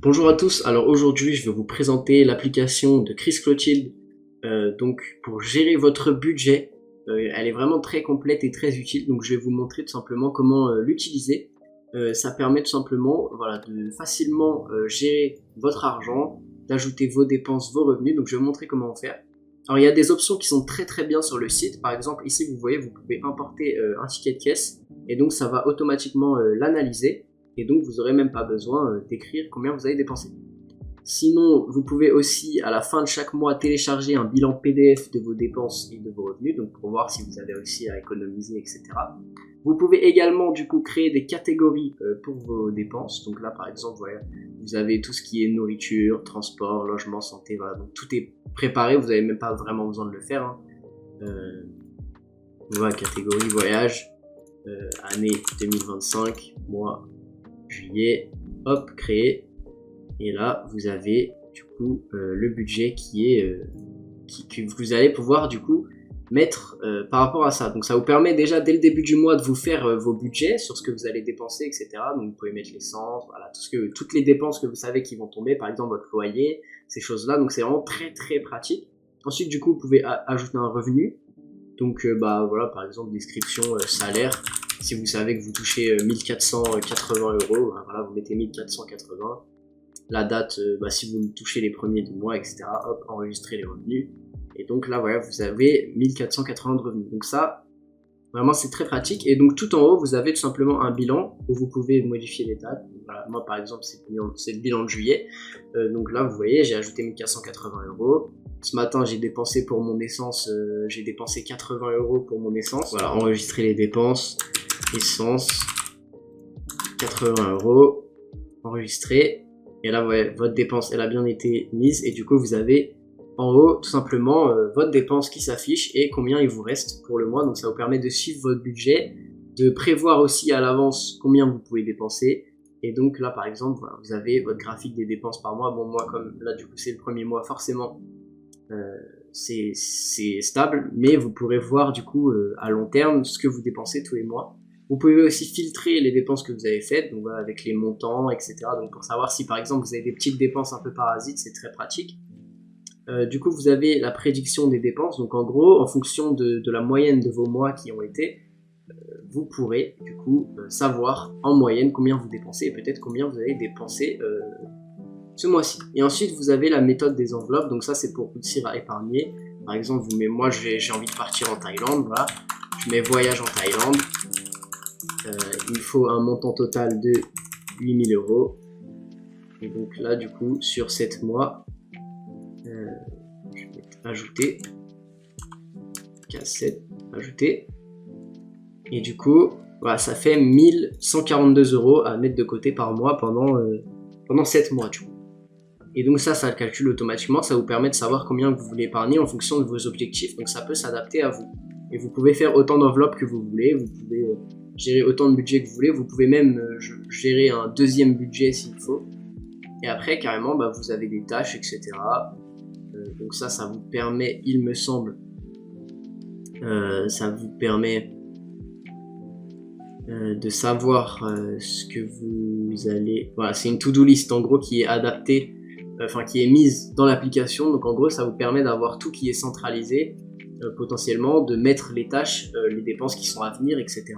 Bonjour à tous, alors aujourd'hui je vais vous présenter l'application de Chris Clotilde donc pour gérer votre budget. Elle est vraiment très complète et très utile, donc je vais vous montrer tout simplement comment l'utiliser. Ça permet tout simplement voilà, de facilement gérer votre argent, d'ajouter vos dépenses, vos revenus, donc je vais vous montrer comment faire. Alors il y a des options qui sont très bien sur le site, par exemple ici vous voyez vous pouvez importer un ticket de caisse et donc ça va automatiquement l'analyser. Et donc vous n'aurez même pas besoin d'écrire combien vous avez dépensé. Sinon, vous pouvez aussi à la fin de chaque mois télécharger un bilan PDF de vos dépenses et de vos revenus, donc pour voir si vous avez réussi à économiser, etc. Vous pouvez également du coup créer des catégories pour vos dépenses. Donc là par exemple, voilà, vous avez tout ce qui est nourriture, transport, logement, santé, voilà, donc tout est préparé, vous n'avez même pas vraiment besoin de le faire. Hein. Voilà, catégorie voyage, année 2025, mois juillet, hop, créer, et là vous avez du coup le budget que vous allez pouvoir du coup mettre par rapport à ça. Donc ça vous permet déjà dès le début du mois de vous faire vos budgets sur ce que vous allez dépenser, etc. Donc vous pouvez mettre l'essence, voilà, toutes les dépenses que vous savez qui vont tomber, par exemple votre loyer, ces choses-là. Donc c'est vraiment très pratique. Ensuite du coup vous pouvez ajouter un revenu. Donc bah voilà, par exemple description salaire. Si vous savez que vous touchez 1480 euros, voilà, vous mettez 1480. La date, si vous touchez les premiers du mois, etc. Hop, enregistrez les revenus. Et donc là, voilà, vous avez 1480 de revenus. Donc ça, vraiment, c'est très pratique. Et donc tout en haut, vous avez tout simplement un bilan où vous pouvez modifier les dates. Voilà, moi, par exemple, c'est le bilan de juillet. Donc là, vous voyez, j'ai ajouté 1480 euros. Ce matin, j'ai dépensé pour mon essence, j'ai dépensé 80 euros pour mon essence. Voilà, enregistrer les dépenses. Essence, 80 euros, enregistré. Et là, ouais, votre dépense, elle a bien été mise. Et du coup, vous avez en haut, tout simplement, votre dépense qui s'affiche et combien il vous reste pour le mois. Donc, ça vous permet de suivre votre budget, de prévoir aussi à l'avance combien vous pouvez dépenser. Et donc, là, par exemple, voilà, vous avez votre graphique des dépenses par mois. Bon, moi, comme là, du coup, c'est le premier mois, forcément, c'est stable. Mais vous pourrez voir, du coup, à long terme, ce que vous dépensez tous les mois. Vous pouvez aussi filtrer les dépenses que vous avez faites, donc voilà, avec les montants, etc. Donc pour savoir si par exemple vous avez des petites dépenses un peu parasites, c'est très pratique. Du coup, vous avez la prédiction des dépenses. Donc en gros, en fonction de la moyenne de vos mois qui ont été, vous pourrez du coup savoir en moyenne combien vous dépensez et peut-être combien vous avez dépensé ce mois-ci. Et ensuite, vous avez la méthode des enveloppes. Donc ça, c'est pour réussir à épargner. Par exemple, moi j'ai envie de partir en Thaïlande, voilà. Je mets voyage en Thaïlande. Il faut un montant total de 8000 euros. Et donc là, du coup, sur 7 mois, je vais ajouter K7, ajouter. Et du coup, voilà, ça fait 1142 euros à mettre de côté par mois pendant 7 mois, du coup. Et donc ça le calcule automatiquement. Ça vous permet de savoir combien vous voulez épargner en fonction de vos objectifs. Donc ça peut s'adapter à vous. Et vous pouvez faire autant d'enveloppes que vous voulez. Vous pouvez gérer autant de budget que vous voulez. Vous pouvez même gérer un deuxième budget s'il faut. Et après, carrément, vous avez des tâches, etc. Donc ça vous permet, il me semble, ça vous permet de savoir ce que vous allez... Voilà, c'est une to-do list en gros qui est adaptée, qui est mise dans l'application. Donc en gros, ça vous permet d'avoir tout qui est centralisé, potentiellement, de mettre les tâches, les dépenses qui sont à venir, etc.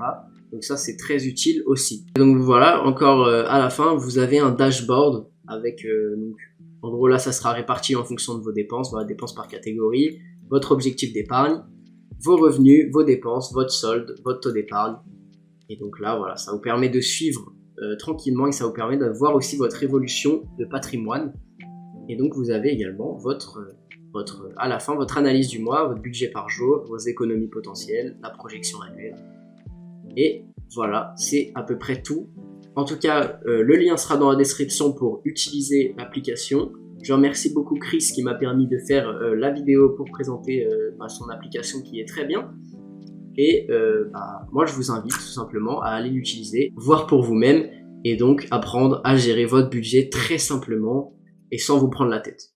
Donc ça, c'est très utile aussi. Et donc voilà, encore à la fin, vous avez un dashboard avec, donc, en gros là, ça sera réparti en fonction de vos dépenses, voilà, dépenses par catégorie, votre objectif d'épargne, vos revenus, vos dépenses, votre solde, votre taux d'épargne. Et donc là, voilà, ça vous permet de suivre tranquillement et ça vous permet de voir aussi votre évolution de patrimoine. Et donc vous avez également à la fin, votre analyse du mois, votre budget par jour, vos économies potentielles, la projection annuelle. Et voilà, c'est à peu près tout. En tout cas, le lien sera dans la description pour utiliser l'application. Je remercie beaucoup Chris qui m'a permis de faire la vidéo pour présenter son application qui est très bien. Et moi, je vous invite tout simplement à aller l'utiliser, voir pour vous-même et donc apprendre à gérer votre budget très simplement et sans vous prendre la tête.